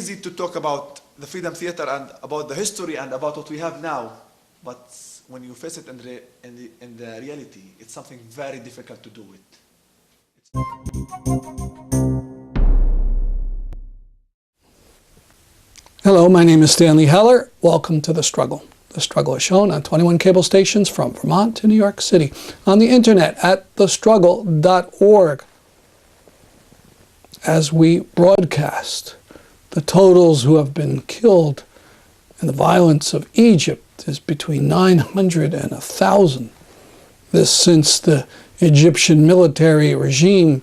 easy to talk about the Freedom Theater and about the history and about what we have now, but when you face it in the reality, it's something very difficult to do it. Hello, my name is Stanley Heller. Welcome to The Struggle. The Struggle is shown on 21 cable stations from Vermont to New York City, on the internet at thestruggle.org. As we broadcast, the totals who have been killed in the violence of Egypt is between 900 and 1,000. This since the Egyptian military regime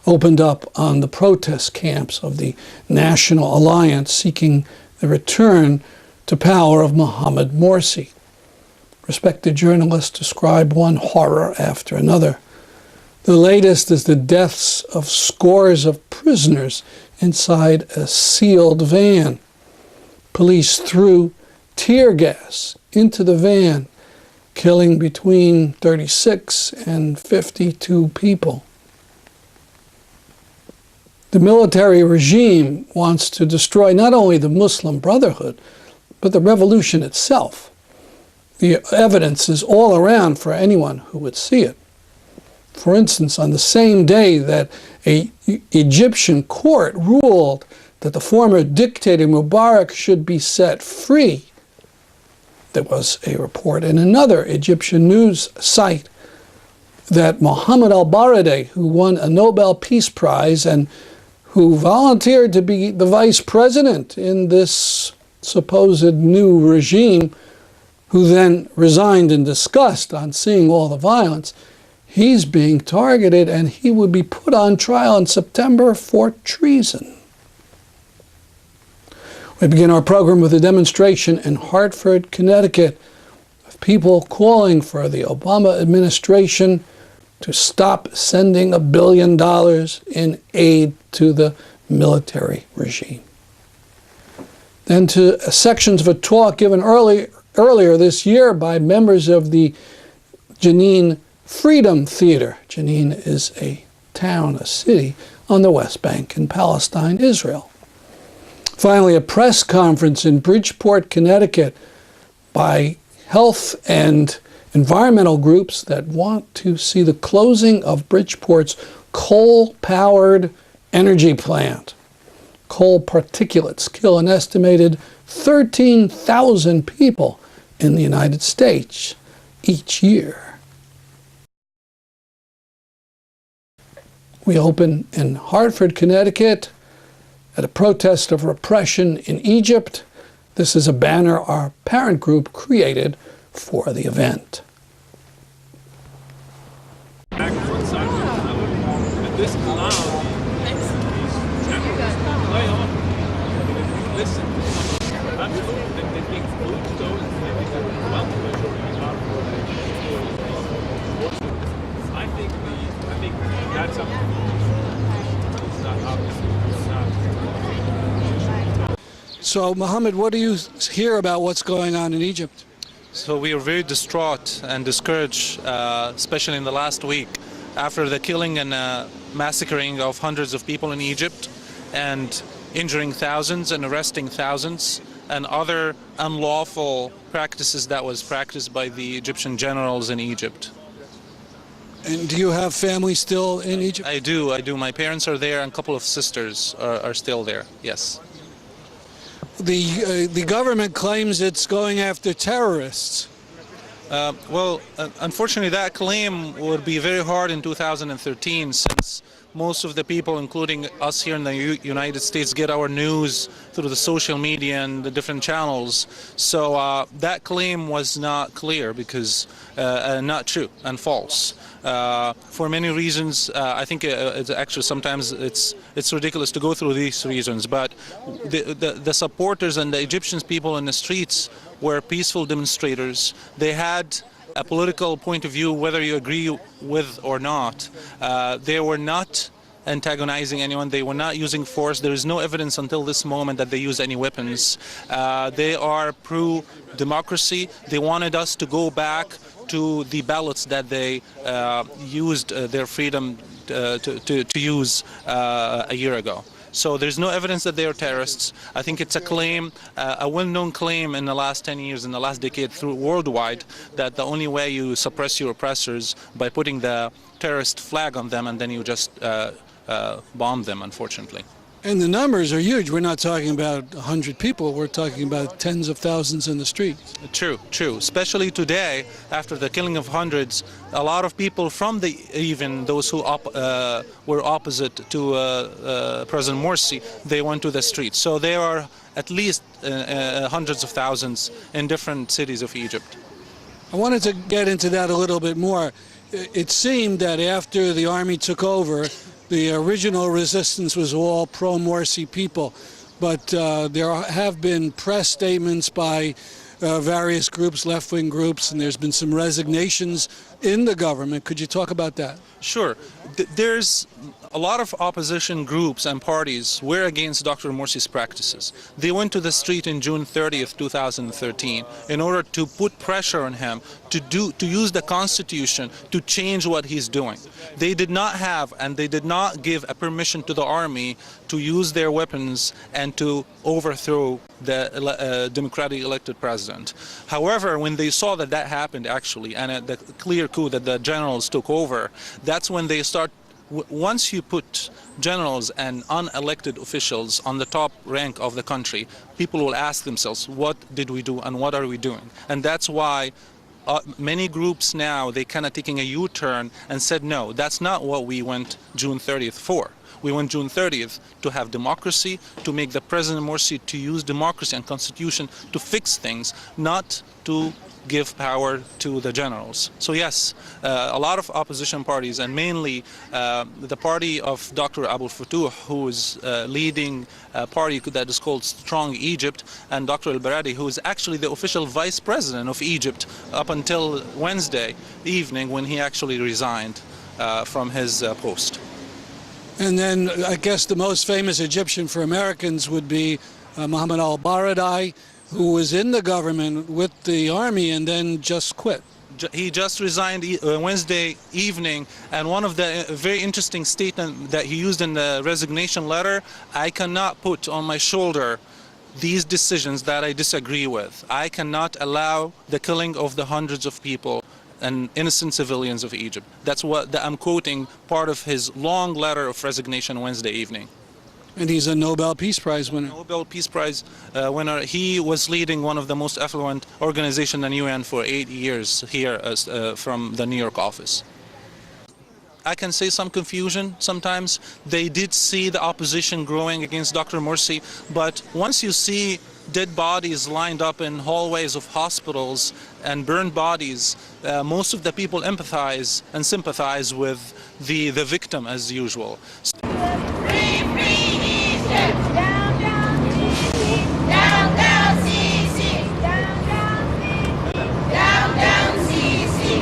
opened up on the protest camps of the National Alliance seeking the return to power of Mohamed Morsi. Respected journalists describe one horror after another. The latest is the deaths of scores of prisoners inside a sealed van. Police threw tear gas into the van, killing between 36 and 52 people. The military regime wants to destroy not only the Muslim Brotherhood, but the revolution itself. The evidence is all around for anyone who would see it. For instance, on the same day that an Egyptian court ruled that the former dictator Mubarak should be set free, there was a report in another Egyptian news site that Mohammed al-Baradei, who won a Nobel Peace Prize and who volunteered to be the vice president in this supposed new regime, who then resigned in disgust on seeing all the violence, he's being targeted and he would be put on trial in September for treason. We begin our program with a demonstration in Hartford, Connecticut, of people calling for the Obama administration to stop sending $1 billion in aid to the military regime. Then to sections of a talk given earlier this year by members of the Jenin Freedom Theater. Jenin is a town, a city on the West Bank in Palestine, Israel. Finally, a press conference in Bridgeport, Connecticut by health and environmental groups that want to see the closing of Bridgeport's coal-powered energy plant. Coal particulates kill an estimated 13,000 people in the United States each year. We open in Hartford, Connecticut, at a protest of repression in Egypt. This is a banner our parent group created for the event. This cloud listen, I'm told that they think food stones I think that's something it's not obviously So, Mohammed, what do you hear about what's going on in Egypt? So we are very distraught and discouraged, especially in the last week, after the killing and massacring of hundreds of people in Egypt and injuring thousands and arresting thousands and other unlawful practices that was practiced by the Egyptian generals in Egypt. And do you have family still in Egypt? I do. My parents are there and a couple of sisters are still there, yes. The government claims it's going after terrorists. Unfortunately, that claim would be very hard in 2013 since most of the people, including us here in the United States, get our news through the social media and the different channels. So that claim was not clear because not true and false. For many reasons, I think it's actually sometimes it's ridiculous to go through these reasons, but the supporters and the Egyptian people in the streets were peaceful demonstrators. They had a political point of view, whether you agree with or not. They were not antagonizing anyone. They were not using force. There is no evidence until this moment that they use any weapons. They are pro-democracy. They wanted us to go back to the ballots that they used their freedom to use a year ago. So there's no evidence that they are terrorists. I think it's a claim, a well-known claim in the last 10 years, in the last decade, through worldwide, that the only way you suppress your oppressors by putting the terrorist flag on them, and then you just bomb them, unfortunately. And the numbers are huge. We're not talking about 100 people. We're talking about tens of thousands in the streets. True, true. Especially today, after the killing of hundreds, a lot of people from even those who were opposite to President Morsi, they went to the streets. So there are at least hundreds of thousands in different cities of Egypt. I wanted to get into that a little bit more. It seemed that after the army took over, the original resistance was all pro-Morsi people, but there have been press statements by various groups, left-wing groups, and there's been some resignations in the government. Could you talk about that? Sure. There's a lot of opposition groups and parties were against Dr. Morsi's practices. They went to the street in June 30th, 2013, in order to put pressure on him to use the Constitution to change what he's doing. They did not have, and they did not give a permission to the army to use their weapons and to overthrow the democratically elected president. However, when they saw that that happened actually, and the clear coup that the generals took over, that's when they start. Once you put generals and unelected officials on the top rank of the country, people will ask themselves, what did we do and what are we doing? And that's why many groups now, they kind of taking a U-turn and said, no, that's not what we went June 30th for. We went June 30th to have democracy, to make the President Morsi to use democracy and constitution to fix things, not to give power to the generals. So yes, a lot of opposition parties, and mainly the party of Dr. Abdel Fattah, who is leading a party that is called Strong Egypt, and Dr. El-Baradi, who is actually the official vice president of Egypt up until Wednesday evening, when he actually resigned from his post. And then I guess the most famous Egyptian for Americans would be Mohammed al-Baradei, who was in the government with the army and then just quit. He just resigned Wednesday evening, and one of the very interesting statements that he used in the resignation letter, I cannot put on my shoulder these decisions that I disagree with. I cannot allow the killing of the hundreds of people and innocent civilians of Egypt. That's what I'm quoting part of his long letter of resignation Wednesday evening. And he's a Nobel Peace Prize winner. Nobel Peace Prize winner. He was leading one of the most affluent organizations in the UN for 8 years here from the New York office. I can say some confusion sometimes. They did see the opposition growing against Dr. Morsi, but once you see dead bodies lined up in hallways of hospitals and burned bodies, most of the people empathize and sympathize with the victim as usual. Down, down, Sisi. Down, down, Sisi. Down, down, Sisi. Down, down, Sisi.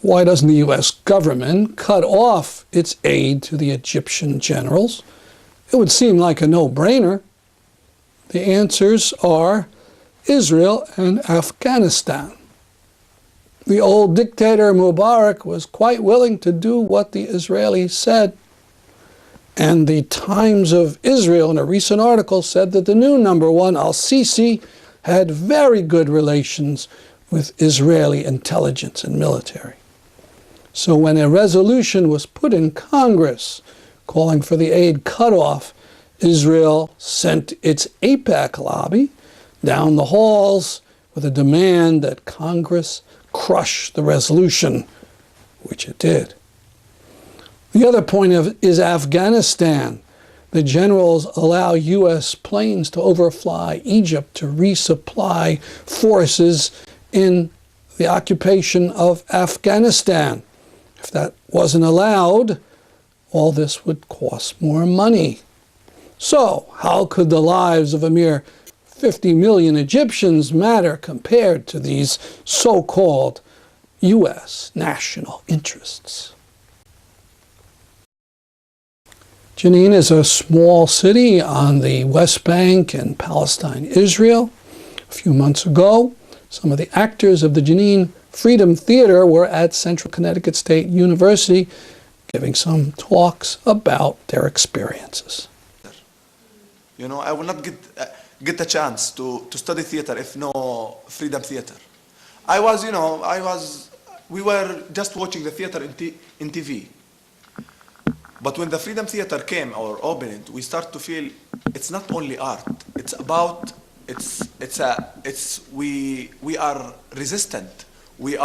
Why doesn't the U.S. government cut off its aid to the Egyptian generals? It would seem like a no-brainer. The answers are Israel and Afghanistan. The old dictator Mubarak was quite willing to do what the Israelis said. And the Times of Israel, in a recent article, said that the new number one, al-Sisi, had very good relations with Israeli intelligence and military. So when a resolution was put in Congress calling for the aid cutoff, Israel sent its AIPAC lobby down the halls with a demand that Congress crush the resolution, which it did. The other point is Afghanistan. The generals allow U.S. planes to overfly Egypt to resupply forces in the occupation of Afghanistan. If that wasn't allowed, all this would cost more money. So, how could the lives of a mere 50 million Egyptians matter compared to these so-called U.S. national interests? Jenin is a small city on the West Bank in Palestine, Israel. A few months ago, some of the actors of the Jenin Freedom Theater were at Central Connecticut State University giving some talks about their experiences. You know, I will not get a chance to study theater if no Freedom Theater. We were just watching the theater in TV. But when the Freedom Theater came or opened, we start to feel it's not only art. We are resistant. We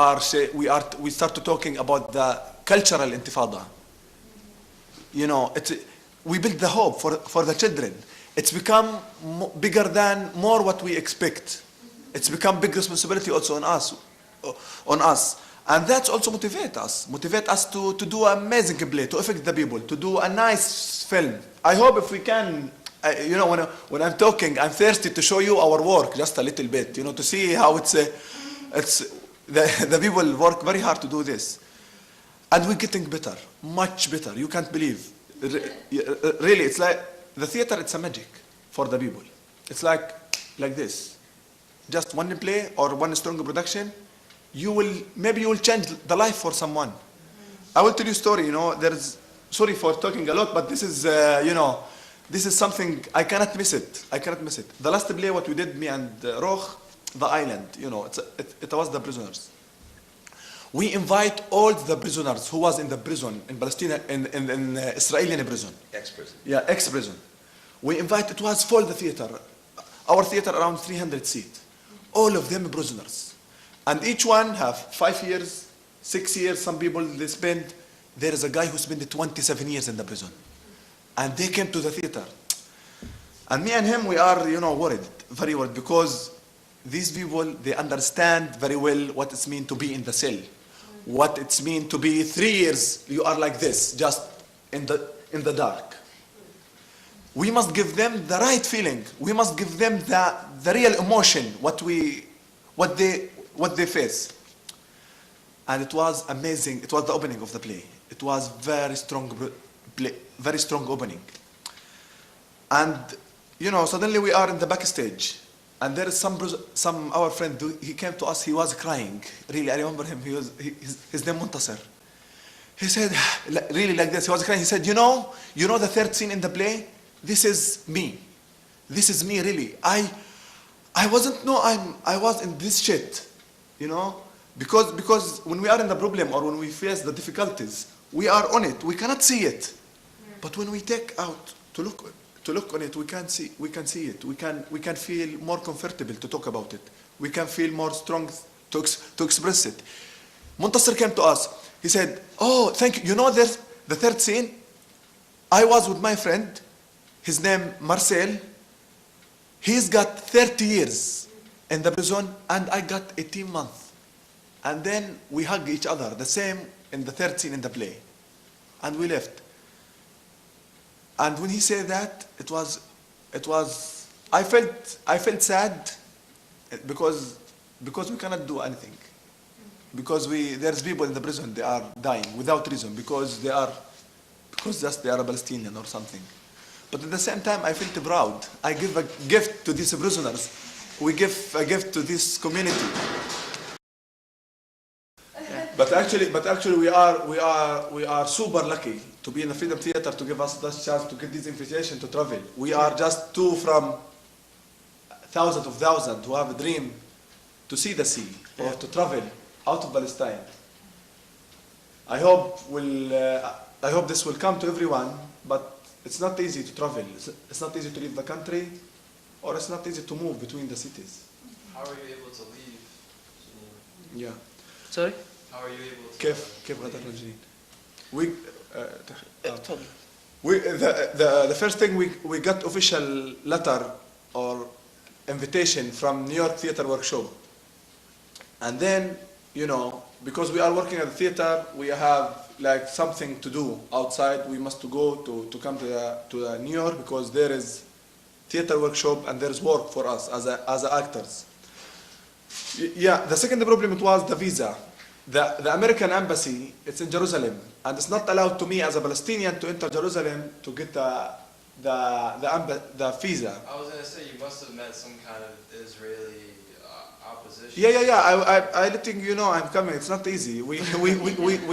start to talking about the cultural intifada. You know, we build the hope for the children. It's become bigger than more what we expect. It's become big responsibility also on us. And that's also motivate us to do an amazing play, to affect the people, to do a nice film. I hope if we can, you know, when I'm talking, I'm thirsty to show you our work just a little bit, you know, to see how the people work very hard to do this. And we're getting better, much better. You can't believe. Really, it's like the theater, it's a magic for the people. It's like this. Just one play or one strong production, maybe you will change the life for someone. I will tell you a story, you know, sorry for talking a lot, but this is, you know, this is something, I cannot miss it. The last play what we did, me and Roch, The Island, you know, it was the prisoners. We invite all the prisoners who was in the prison, in Palestine, in Israeli prison. Ex-prison. Yeah, ex-prison. It was full the theater. Our theater around 300 seats. All of them prisoners. And each one have 5 years, 6 years, some people they spend. There is a guy who spent 27 years in the prison. And they came to the theater. And me and him, we are, you know, very worried, because these people, they understand very well what it means to be in the cell. What it means to be 3 years, you are like this, just in the dark. We must give them the right feeling. We must give them the real emotion, what they face. And it was amazing. It was the opening of the play. It was very strong play, very strong opening. And you know, suddenly we are in the backstage, and there is some our friend. He came to us. He was crying. Really, I remember him. His name Muntasir. He said, really like this. He was crying. He said, you know the third scene in the play. This is me. This is me. Really, I was in this shit. You know, because when we are in the problem or when we face the difficulties, we are on it. We cannot see it. But when we take out to look on it, we can see it. We can feel more comfortable to talk about it. We can feel more strong to express it. Muntasir came to us. He said, "Oh, thank you. You know, there's the third scene. I was with my friend. His name Marcel. He's got 30 years in the prison, and I got 18 months. And then we hug each other, the same in the third scene in the play. And we left. And when he said that, it was, I felt sad because we cannot do anything. Because there's people in the prison, they are dying without reason, because they are a Palestinian or something. But at the same time, I felt proud. I give a gift to these prisoners. We give a gift to this community. But actually, we are super lucky to be in the Freedom Theater, to give us this chance to get this invitation to travel. We are just two from thousands of thousands who have a dream to see the sea or to travel out of Palestine. I hope this will come to everyone, but it's not easy to travel. It's not easy to leave the country, or it's not easy to move between the cities. How are you able to leave? Yeah. Sorry? How are you able to كيف غادرنا جنين؟ We the first thing we got official letter or invitation from New York Theater Workshop, and then because we are working at the theater, we have like something to do outside. We must go to come to the New York, because there is theater workshop and there is work for us as actors. Yeah, the second problem, it was the visa. The American embassy, it's in Jerusalem, and it's not allowed to me as a Palestinian to enter Jerusalem to get the visa. I was going to say, you must have met some kind of Israeli opposition. Yeah. I letting you know I'm coming. It's not easy. We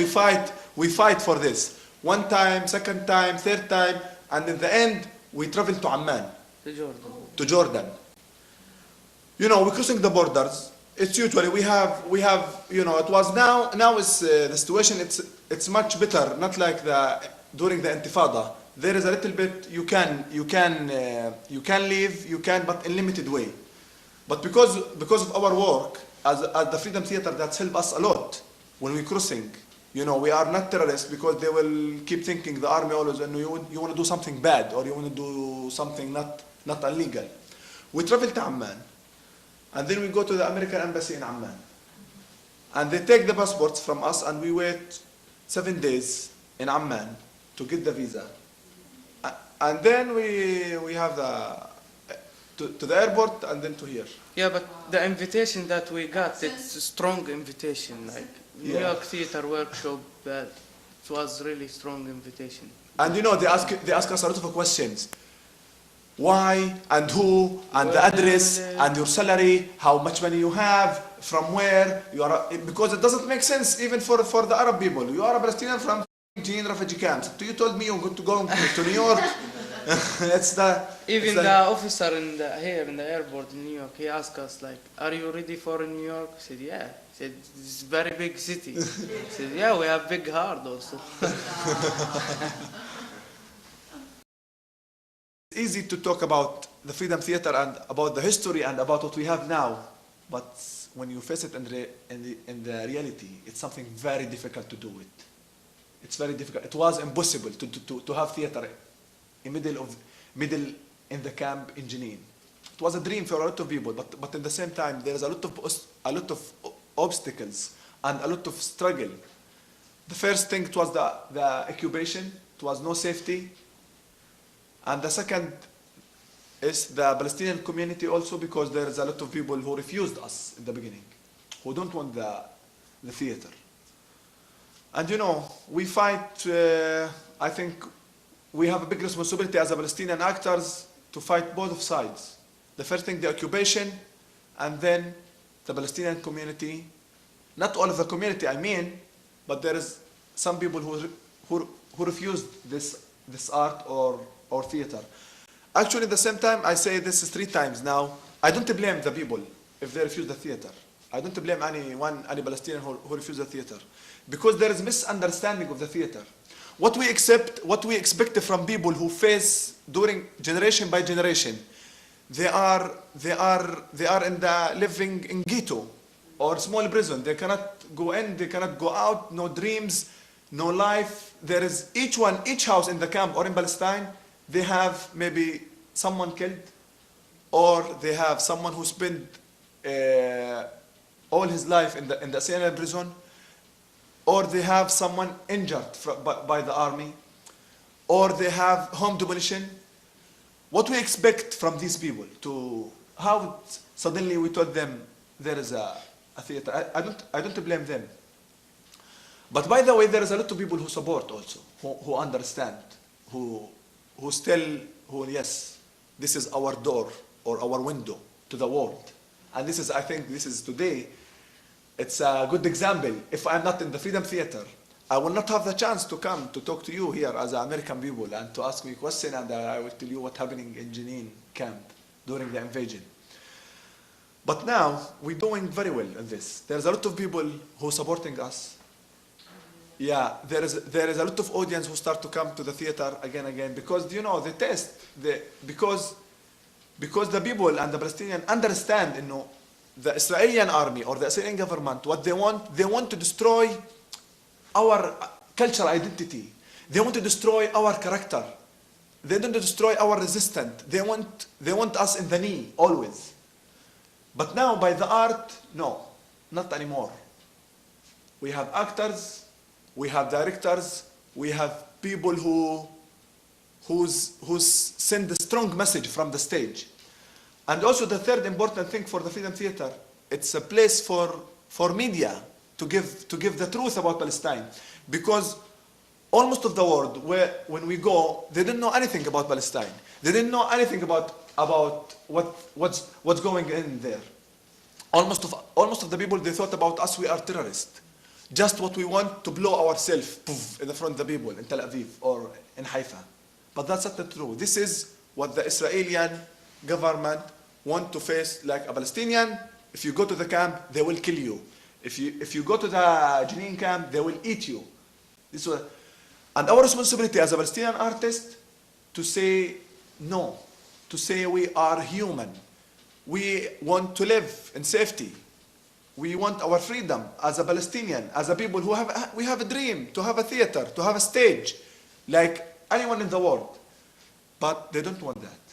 fight for this. One time, second time, third time, and in the end, we travel to Amman, to Jordan. You know, we're crossing the borders. It's usually we have it was now is the situation it's much better, not like during the Intifada. There is a little bit you can leave, but in limited way. But because of our work as the Freedom Theater, that's helped us a lot when we're crossing. You know, we are not terrorists because they will keep thinking the army always, and you want to do something bad or you want to do something not illegal. We travel to Amman, and then we go to the American embassy in Amman, and they take the passports from us, and we wait 7 days in Amman to get the visa, and then we have to the airport and then to here. Yeah, but the invitation that we got, it's a strong invitation. Like New Yeah. York Theater Workshop, it was really strong invitation. And you know, they ask us a lot of questions. Why and who and the Where do you address live? and your salary, how much money you have, from where you are, because it doesn't make sense even for the Arab people. You are a Palestinian from Jenin refugee camps. You told me you're going to go to New York. Even the officer here in the airport in New York, he asked us like, "Are you ready for New York?" I said, "Yeah." He said, "It's a very big city." I said, "Yeah, we have big heart also." It's easy to talk about the Freedom Theater and about the history and about what we have now, but when you face it in the reality, it's something very difficult to do it. It's very difficult. It was impossible to have theater in middle in the camp in Jenin. It was a dream for a lot of people, but at the same time there is a lot of obstacles and a lot of struggle. The first thing, it was the occupation. It was no safety. And the second is the Palestinian community also, because there is a lot of people who refused us in the beginning, who don't want the theater. And you know, we fight, I think we have a big responsibility as a Palestinian actors to fight both sides. The first thing, the occupation, and then the Palestinian community. Not all of the community, I mean, but there is some people who refused this art or theater. Actually, at the same time, I say this 3 times now. I don't blame the people if they refuse the theater. I don't blame any Palestinian who refuse the theater, because there is misunderstanding of the theater. What we expect from people who face during generation by generation, they are living in ghetto or small prison. They cannot go in, they cannot go out. No dreams, no life. There is each house in the camp or in Palestine, they have maybe someone killed, or they have someone who spent all his life in the Syrian prison, or they have someone injured by the army, or they have home demolition. What we expect from these people how suddenly we told them there is a theater. I don't blame them. But by the way, there is a lot of people who support also, who understand, yes, this is our door or our window to the world. And I think this is today, it's a good example. If I'm not in the Freedom Theater, I will not have the chance to come to talk to you here as American people and to ask me questions, and I will tell you what's happening in Jenin camp during the invasion. But now, we're doing very well in this. There's a lot of people who are supporting us. Yeah, there is a lot of audience who start to come to the theater again, because, you know, because the people and the Palestinians understand, you know, the Israeli army or the Israeli government, what they want to destroy our cultural identity. They want to destroy our character. They want to destroy our resistance. They want us in the knee always. But now by the art, no, not anymore. We have actors, we have directors, we have people who send a strong message from the stage. And also the third important thing for the Freedom Theater, it's a place for media to give the truth about Palestine. Because almost of the world, when we go, they didn't know anything about Palestine. They didn't know anything about what's going in there. almost of the people, they thought about us, we are terrorists. Just what we want to blow ourselves poof, in the front of the people in Tel Aviv or in Haifa. But that's not the truth. This is what the Israeli government want to face, like a Palestinian. If you go to the camp, they will kill you. If you go to the Jenin camp, they will eat you. And our responsibility as a Palestinian artist to say no, to say we are human. We want to live in safety. We want our freedom as a Palestinian, as a people who we have a dream to have a theater, to have a stage, like anyone in the world. But they don't want that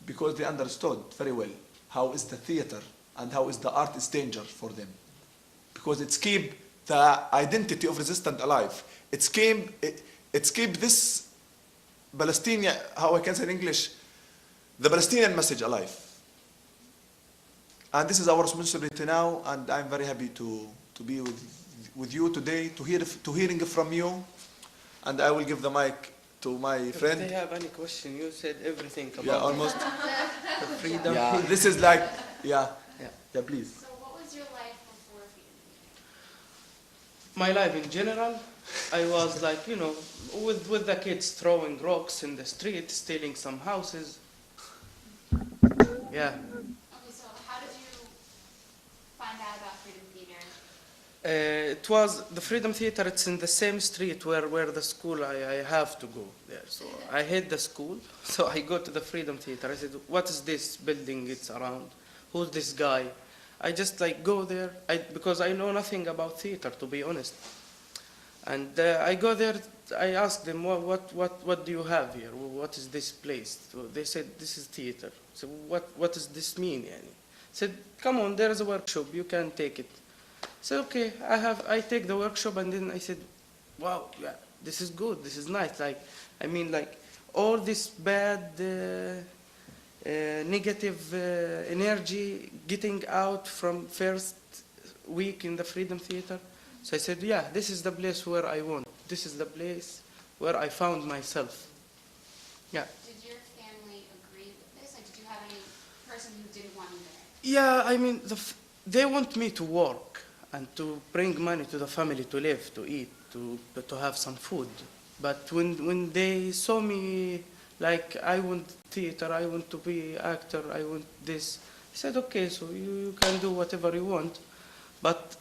because they understood very well how is the theater and how is the art is danger for them. Because it's keep the identity of resistance alive. It's keep this Palestinian, how I can say in English, the Palestinian message alive. And this is our responsibility now, and I'm very happy to be with you today, to hearing from you. And I will give the mic to my friend. If they have any question, you said everything about Yeah, almost. the freedom. Yeah, this is like, yeah, please. So what was your life before Freedom Theater? My life in general, I was like, you know, with the kids throwing rocks in the street, stealing some houses. Yeah. Okay, so how did you find out about Freedom Theater? It was the Freedom Theater. It's in the same street where the school I have to go there. So I hate the school. So I go to the Freedom Theater. I said, "What is this building? It's around. Who's this guy?" I just like go there because I know nothing about theater, to be honest. And I go there. I ask them, "What do you have here? What is this place?" So they said, "This is theater." So what does this mean? Yani? I said, "Come on, there is a workshop. You can take it." So okay, I take the workshop, and then I said, "Wow, yeah, this is good. This is nice." Like, I mean, like all this bad, negative energy getting out from first week in the Freedom Theater. So I said, "Yeah, this is the place where I want. This is the place where I found myself." Yeah. Did your family agree with this? Like, did you have any person who didn't want you there? Yeah, I mean, they want me to work and to bring money to the family to live, to eat, to have some food. But when they saw me, like, I want theater, I want to be actor, I want this, I said, "Okay, so you can do whatever you want." But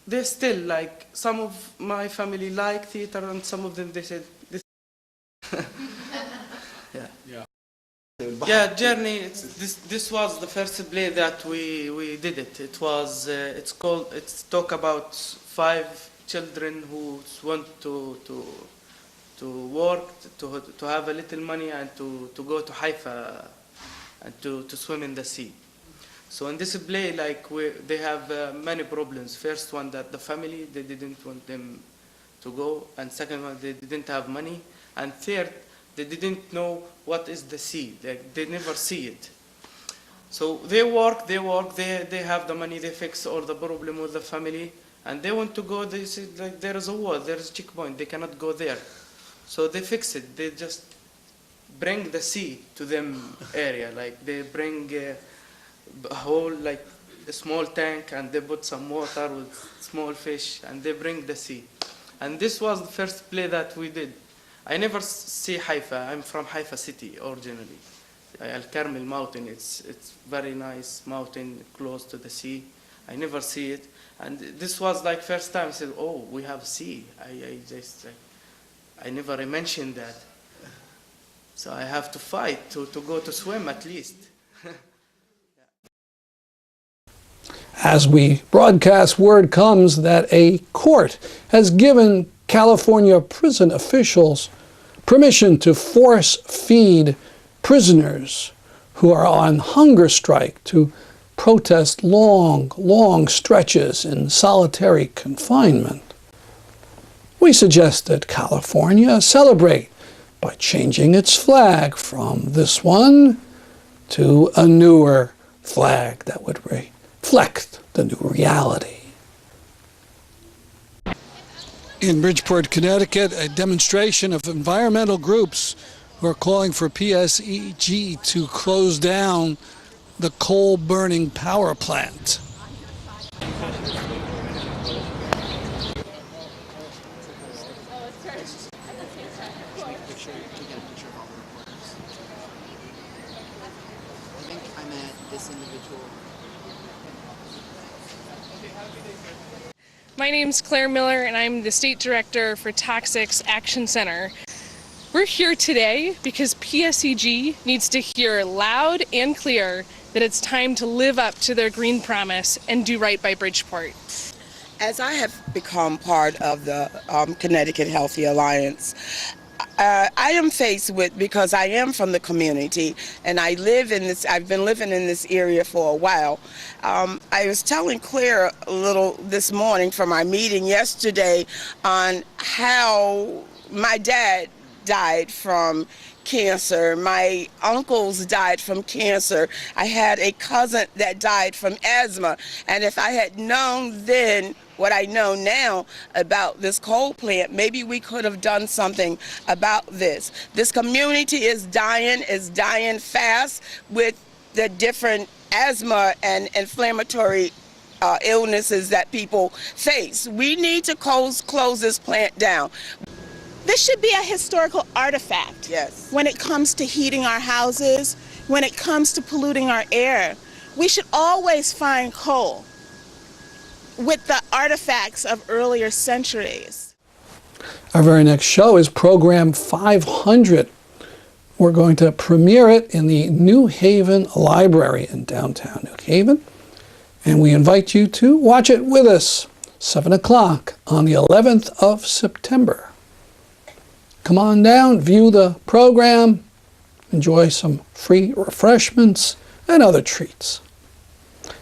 they still, like, some of my family like theater, and some of them, they said, "This." Yeah, Journey. This was the first play that we did it. It was it's talk about 5 children who want to work, to have a little money, and to go to Haifa and to swim in the sea. So in this play, like, they have many problems. First one, that the family, they didn't want them to go, and second one, they didn't have money, and third, they didn't know what is the sea. They never see it. So they work, they have the money, they fix all the problem with the family, and they want to go. They say, like, there is a wall, there is a checkpoint, they cannot go there. So they fix it. They just bring the sea to them area. Like, they bring a whole, like, a small tank, and they put some water with small fish, and they bring the sea. And this was the first play that we did. I never see Haifa. I'm from Haifa city originally. Al-Karmel mountain, it's very nice mountain close to the sea. I never see it. And this was like first time I said, "Oh, we have sea." I never mentioned that. So I have to fight to go to swim at least. As we broadcast, word comes that a court has given California prison officials permission to force feed prisoners who are on hunger strike to protest long stretches in solitary confinement. We suggest that California celebrate by changing its flag from this one to a newer flag that would reflect the new reality. In Bridgeport, Connecticut, a demonstration of environmental groups who are calling for PSEG to close down the coal-burning power plant. I think I met this individual. My name's Claire Miller, and I'm the State Director for Toxics Action Center. We're here today because PSEG needs to hear loud and clear that it's time to live up to their green promise and do right by Bridgeport. As I have become part of the Connecticut Healthy Alliance, I am faced with, because I am from the community and I've been living in this area for a while. I was telling Claire a little this morning from our meeting yesterday on how my dad died from cancer. My uncles died from cancer. I had a cousin that died from asthma. And if I had known then what I know now about this coal plant, maybe we could have done something about this. This community is dying fast with the different asthma and inflammatory illnesses that people face. We need to close this plant down. This should be a historical artifact. Yes. When it comes to heating our houses, when it comes to polluting our air, we should always find coal with the artifacts of earlier centuries. Our very next show is program 500. We're going to premiere it in the New Haven Library in downtown New Haven. And we invite you to watch it with us, 7 o'clock on the 11th of September. Come on down, view the program, enjoy some free refreshments and other treats.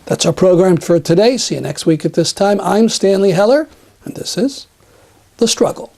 That's our program for today. See you next week at this time. I'm Stanley Heller, and this is The Struggle.